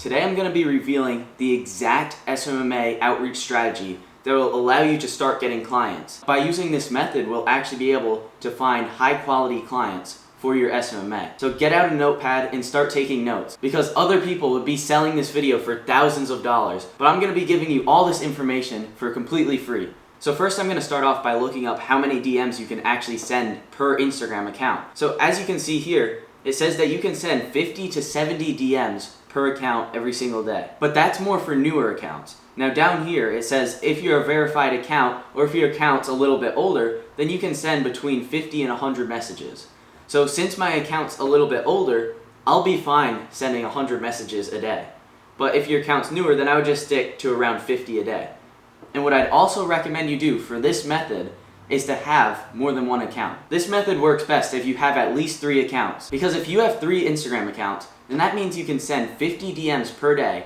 Today I'm going to be revealing the exact SMMA outreach strategy that will allow you to start getting clients. By using this method, we'll actually be able to find high quality clients for your SMMA. So get out a notepad and start taking notes, because other people would be selling this video for thousands of dollars, but I'm going to be giving you all this information for completely free. So first I'm going to start off by looking up how many DMs you can actually send per Instagram account. So as you can see here, it says that you can send 50 to 70 DMs per account every single day. But that's more for newer accounts. Now down here it says if you're a verified account or if your account's a little bit older, then you can send between 50 and 100 messages. So since my account's a little bit older, I'll be fine sending 100 messages a day. But if your account's newer, then I would just stick to around 50 a day. And what I'd also recommend you do for this method is to have more than one account. This method works best if you have at least 3 accounts, because if you have 3 Instagram accounts, then that means you can send 50 DMs per day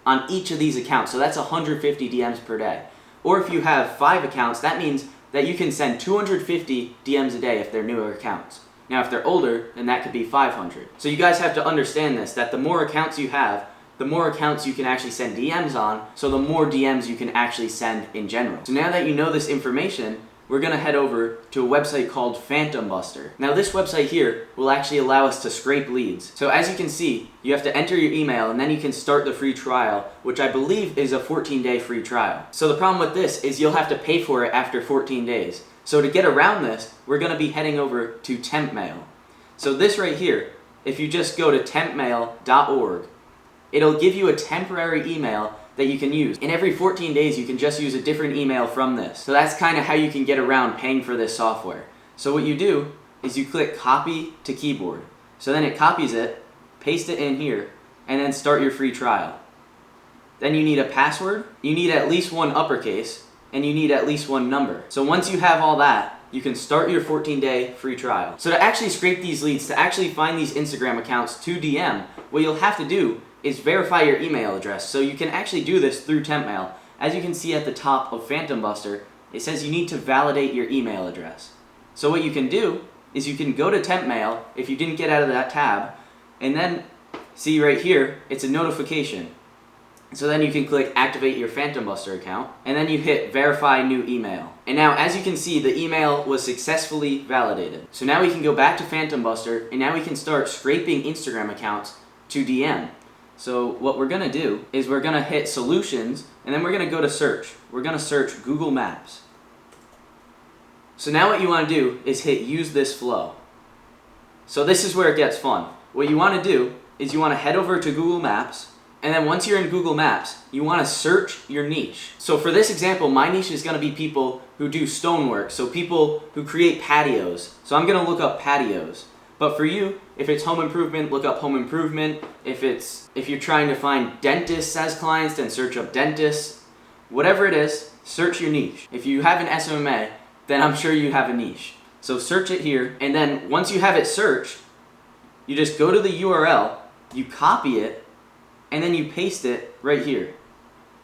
on each of these accounts, so that's 150 DMs per day. Or if you have 5 accounts, that means that you can send 250 DMs a day if they're newer accounts. Now if they're older, then that could be 500. So you guys have to understand this, that the more accounts you have, the more accounts you can actually send DMs on, so the more DMs you can actually send in general. So now that you know this information, we're going to head over to a website called Phantom Buster. Now this website here will actually allow us to scrape leads. So as you can see, you have to enter your email and then you can start the free trial, which I believe is a 14-day free trial. So the problem with this is you'll have to pay for it after 14 days. So to get around this, we're going to be heading over to temp mail. So this right here, if you just go to tempmail.org, it'll give you a temporary email that you can use. And every 14 days you can just use a different email from this. So that's kind of how you can get around paying for this software. So what you do is you click copy to keyboard. So then it copies it, paste it in here, and then start your free trial. Then you need a password, you need at least one uppercase, and you need at least one number. So once you have all that, you can start your 14-day free trial. So to actually scrape these leads, to actually find these Instagram accounts to DM, what you'll have to do is verify your email address. So you can actually do this through temp mail. As you can see at the top of Phantom Buster, it says you need to validate your email address. So what you can do is you can go to temp mail if you didn't get out of that tab, and then see right here, it's a notification. So then you can click activate your Phantom Buster account, and then you hit verify new email. And now as you can see, the email was successfully validated. So now we can go back to Phantom Buster, and now we can start scraping Instagram accounts to DM. So what we're going to do is we're going to hit solutions, and then we're going to go to search. We're going to search Google Maps. So now what you want to do is hit use this flow. So this is where it gets fun. What you want to do is you want to head over to Google Maps, and then once you're in Google Maps, you want to search your niche. So for this example, my niche is going to be people who do stonework, so people who create patios. So I'm going to look up patios. But for you, if it's home improvement, look up home improvement. If you're trying to find dentists as clients, then search up dentists. Whatever it is, search your niche. If you have an SMMA, then I'm sure you have a niche. So search it here, and then once you have it searched, you just go to the URL, you copy it, and then you paste it right here.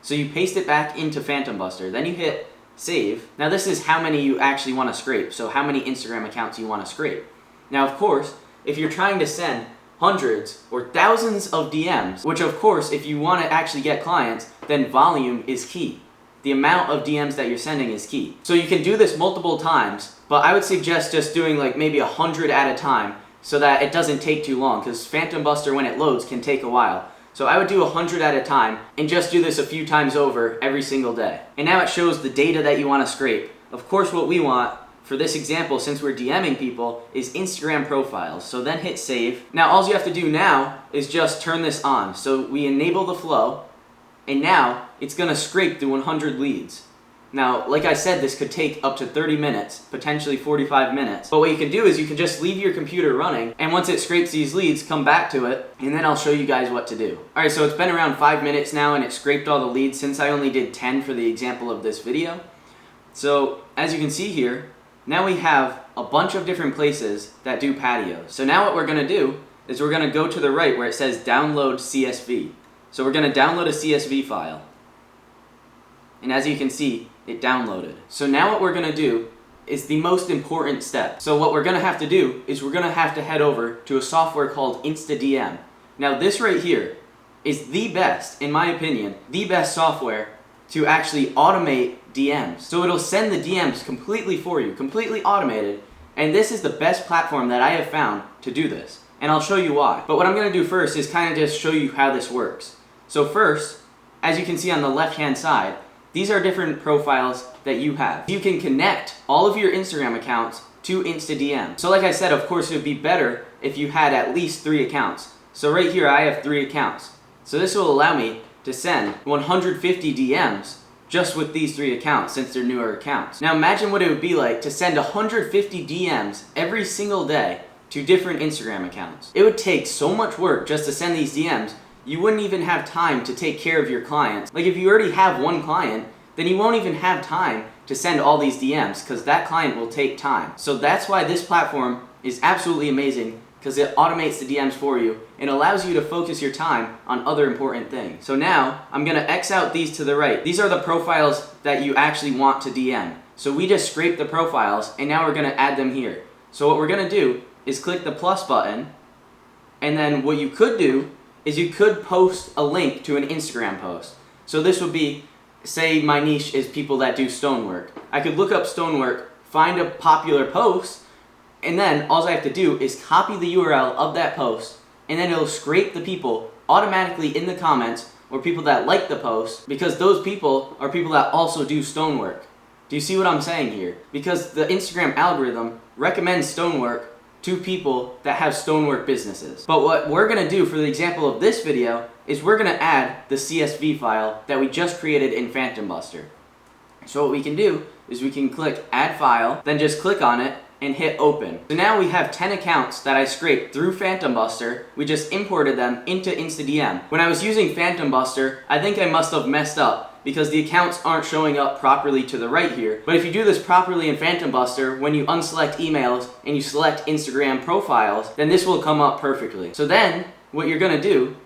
So you paste it back into Phantom Buster, then you hit save. Now this is how many you actually want to scrape, so how many Instagram accounts you want to scrape. Now of course, if you're trying to send hundreds or thousands of DMs, which of course if you want to actually get clients, then volume is key. The amount of DMs that you're sending is key. So you can do this multiple times, but I would suggest just doing like maybe 100 at a time so that it doesn't take too long, because Phantom Buster when it loads can take a while. So I would do 100 at a time and just do this a few times over every single day. And now it shows the data that you want to scrape. Of course what we want for this example, since we're DMing people, is Instagram profiles. So then hit save. Now all you have to do now is just turn this on. So we enable the flow, and now it's going to scrape through 100 leads. Now, like I said, this could take up to 30 minutes, potentially 45 minutes. But what you can do is you can just leave your computer running, and once it scrapes these leads, come back to it, and then I'll show you guys what to do. Alright, so it's been around 5 minutes now, and it scraped all the leads since I only did 10 for the example of this video. So, as you can see here, now we have a bunch of different places that do patios. So now what we're going to do is we're going to go to the right where it says download CSV. So we're going to download a CSV file. And as you can see, it downloaded. So now what we're going to do is the most important step. So what we're going to have to do is we're going to have to head over to a software called InstaDM. Now this right here is the best, in my opinion, the best software to actually automate DMs. So it'll send the DMs completely for you, completely automated, and this is the best platform that I have found to do this. And I'll show you why. But what I'm gonna do first is kind of just show you how this works. So first, as you can see on the left-hand side, these are different profiles that you have. You can connect all of your Instagram accounts to InstaDM. So like I said, of course, it would be better if you had at least 3 accounts. So right here, I have 3 accounts. So this will allow me to send 150 DMs just with these 3 accounts, since they're newer accounts. Now imagine what it would be like to send 150 DMs every single day to different Instagram accounts. It would take so much work just to send these DMs, you wouldn't even have time to take care of your clients. Like if you already have one client, then you won't even have time to send all these DMs because that client will take time. So that's why this platform is absolutely amazing, because it automates the DMs for you and allows you to focus your time on other important things. So now I'm gonna X out these to the right. These are the profiles that you actually want to DM. So we just scraped the profiles and now we're gonna add them here. So what we're gonna do is click the plus button, and then what you could do is you could post a link to an Instagram post. So this would be, say my niche is people that do stonework. I could look up stonework, find a popular post, and then all I have to do is copy the URL of that post, and then it'll scrape the people automatically in the comments, or people that like the post, because those people are people that also do stonework. Do you see what I'm saying here? Because the Instagram algorithm recommends stonework to people that have stonework businesses. But what we're gonna do for the example of this video is we're gonna add the CSV file that we just created in Phantom Buster. So what we can do is we can click Add File, then just click on it and hit Open. So now we have 10 accounts that I scraped through Phantom Buster. We just imported them into InstaDM. When I was using Phantom Buster, I think I must have messed up because the accounts aren't showing up properly to the right here. But if you do this properly in Phantom Buster, when you unselect emails and you select Instagram profiles, then this will come up perfectly. So then what you're gonna do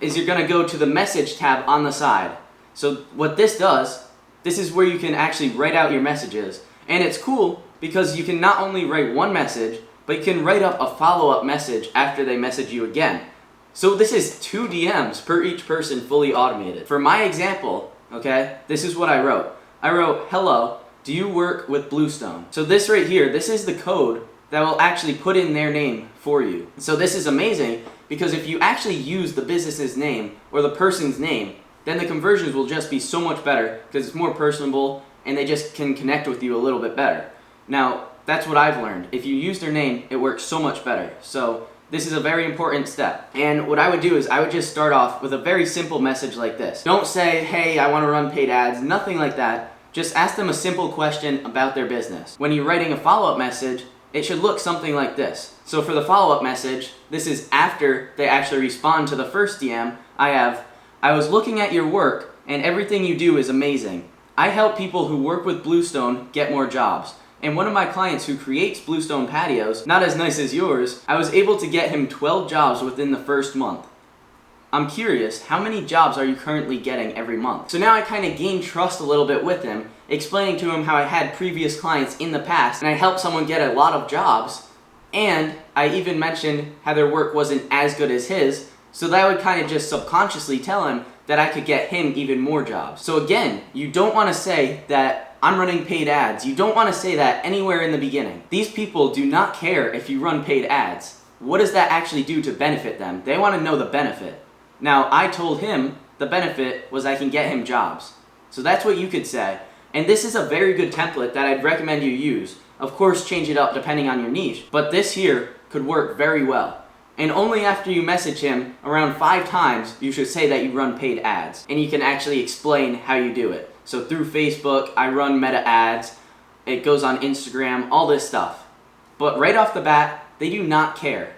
is you're gonna go to the message tab on the side. So what this does, this is where you can actually write out your messages. And it's cool because you can not only write one message, but you can write up a follow-up message after they message you again. So this is 2 DMs per each person, fully automated. For my example, okay, this is what I wrote. I wrote, hello, do you work with Bluestone? So this right here, this is the code that will actually put in their name for you. So this is amazing because if you actually use the business's name or the person's name, then the conversions will just be so much better because it's more personable and they just can connect with you a little bit better. Now, that's what I've learned. If you use their name, it works so much better. So this is a very important step. And what I would do is I would just start off with a very simple message like this. Don't say, hey, I want to run paid ads, nothing like that. Just ask them a simple question about their business. When you're writing a follow-up message, it should look something like this. So for the follow-up message, this is after they actually respond to the first DM. I was looking at your work and everything you do is amazing. I help people who work with Bluestone get more jobs. And one of my clients who creates Bluestone patios, not as nice as yours, I was able to get him 12 jobs within the first month. I'm curious, how many jobs are you currently getting every month? So now I kind of gained trust a little bit with him, explaining to him how I had previous clients in the past and I helped someone get a lot of jobs, and I even mentioned how their work wasn't as good as his, so that would kind of just subconsciously tell him that I could get him even more jobs. So again, you don't want to say that I'm running paid ads. You don't want to say that anywhere in the beginning. These people do not care if you run paid ads. What does that actually do to benefit them? They want to know the benefit. Now, I told him the benefit was I can get him jobs. So that's what you could say. And this is a very good template that I'd recommend you use. Of course, change it up depending on your niche, but this here could work very well. And only after you message him around 5 times, you should say that you run paid ads. And you can actually explain how you do it. So through Facebook, I run meta ads, it goes on Instagram, all this stuff. But right off the bat, they do not care.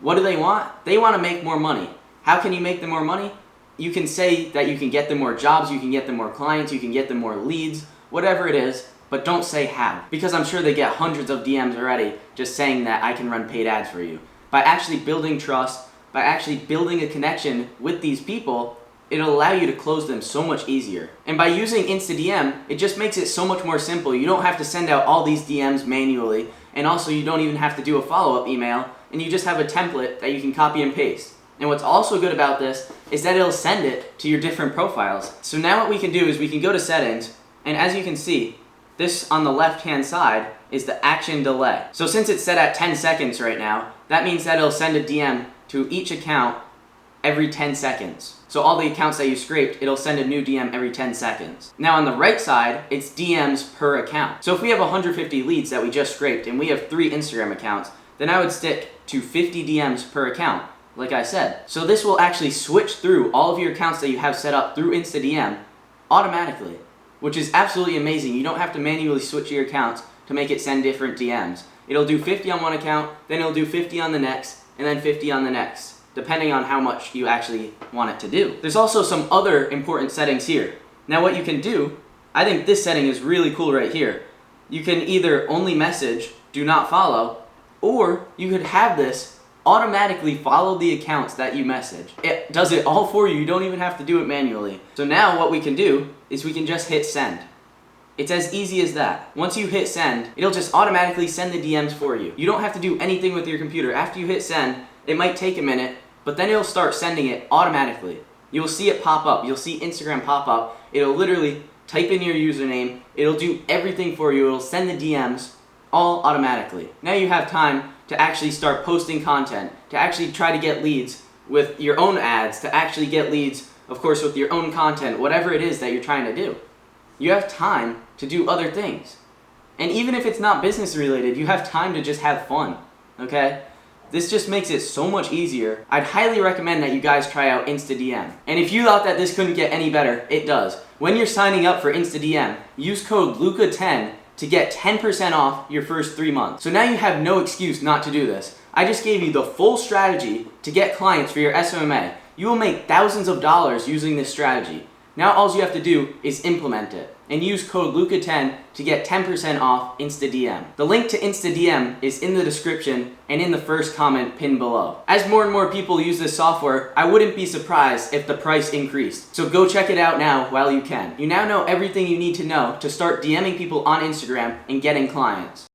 What do they want? They want to make more money. How can you make them more money? You can say that you can get them more jobs, you can get them more clients, you can get them more leads, whatever it is, but don't say how. Because I'm sure they get hundreds of DMs already just saying that I can run paid ads for you. By actually building trust, by actually building a connection with these people, it'll allow you to close them so much easier. And by using InstaDM, it just makes it so much more simple. You don't have to send out all these DMs manually, and also you don't even have to do a follow-up email, and you just have a template that you can copy and paste. And what's also good about this is that it'll send it to your different profiles. So now what we can do is we can go to settings, and as you can see, this on the left-hand side is the action delay. So since it's set at 10 seconds right now, that means that it'll send a DM to each account every 10 seconds. So all the accounts that you scraped, it'll send a new DM every 10 seconds. Now on the right side, it's DMs per account. So if we have 150 leads that we just scraped and we have 3 Instagram accounts, then I would stick to 50 DMs per account, like I said. So this will actually switch through all of your accounts that you have set up through InstaDM automatically, which is absolutely amazing. You don't have to manually switch your accounts to make it send different DMs. It'll do 50 on one account, then it'll do 50 on the next, and then 50 on the next, depending on how much you actually want it to do. There's also some other important settings here. Now what you can do, I think this setting is really cool right here. You can either only message, do not follow, or you could have this automatically follow the accounts that you message. It does it all for you. You don't even have to do it manually. So now what we can do is we can just hit send. It's as easy as that. Once you hit send, it'll just automatically send the DMs for you. You don't have to do anything with your computer. After you hit send, it might take a minute, but then it'll start sending it automatically. You'll see it pop up. You'll see Instagram pop up. It'll literally type in your username. It'll do everything for you. It'll send the DMs all automatically. Now you have time to actually start posting content, to actually try to get leads with your own ads, to actually get leads, of course, with your own content, whatever it is that you're trying to do. You have time to do other things. And even if it's not business related, you have time to just have fun, okay? This just makes it so much easier. I'd highly recommend that you guys try out InstaDM. And if you thought that this couldn't get any better, it does. When you're signing up for InstaDM, use code LUCA10 to get 10% off your first 3 months. So now you have no excuse not to do this. I just gave you the full strategy to get clients for your SMMA. You will make thousands of dollars using this strategy. Now all you have to do is implement it and use code LUCA10 to get 10% off InstaDM. The link to InstaDM is in the description and in the first comment pinned below. As more and more people use this software, I wouldn't be surprised if the price increased. So go check it out now while you can. You now know everything you need to know to start DMing people on Instagram and getting clients.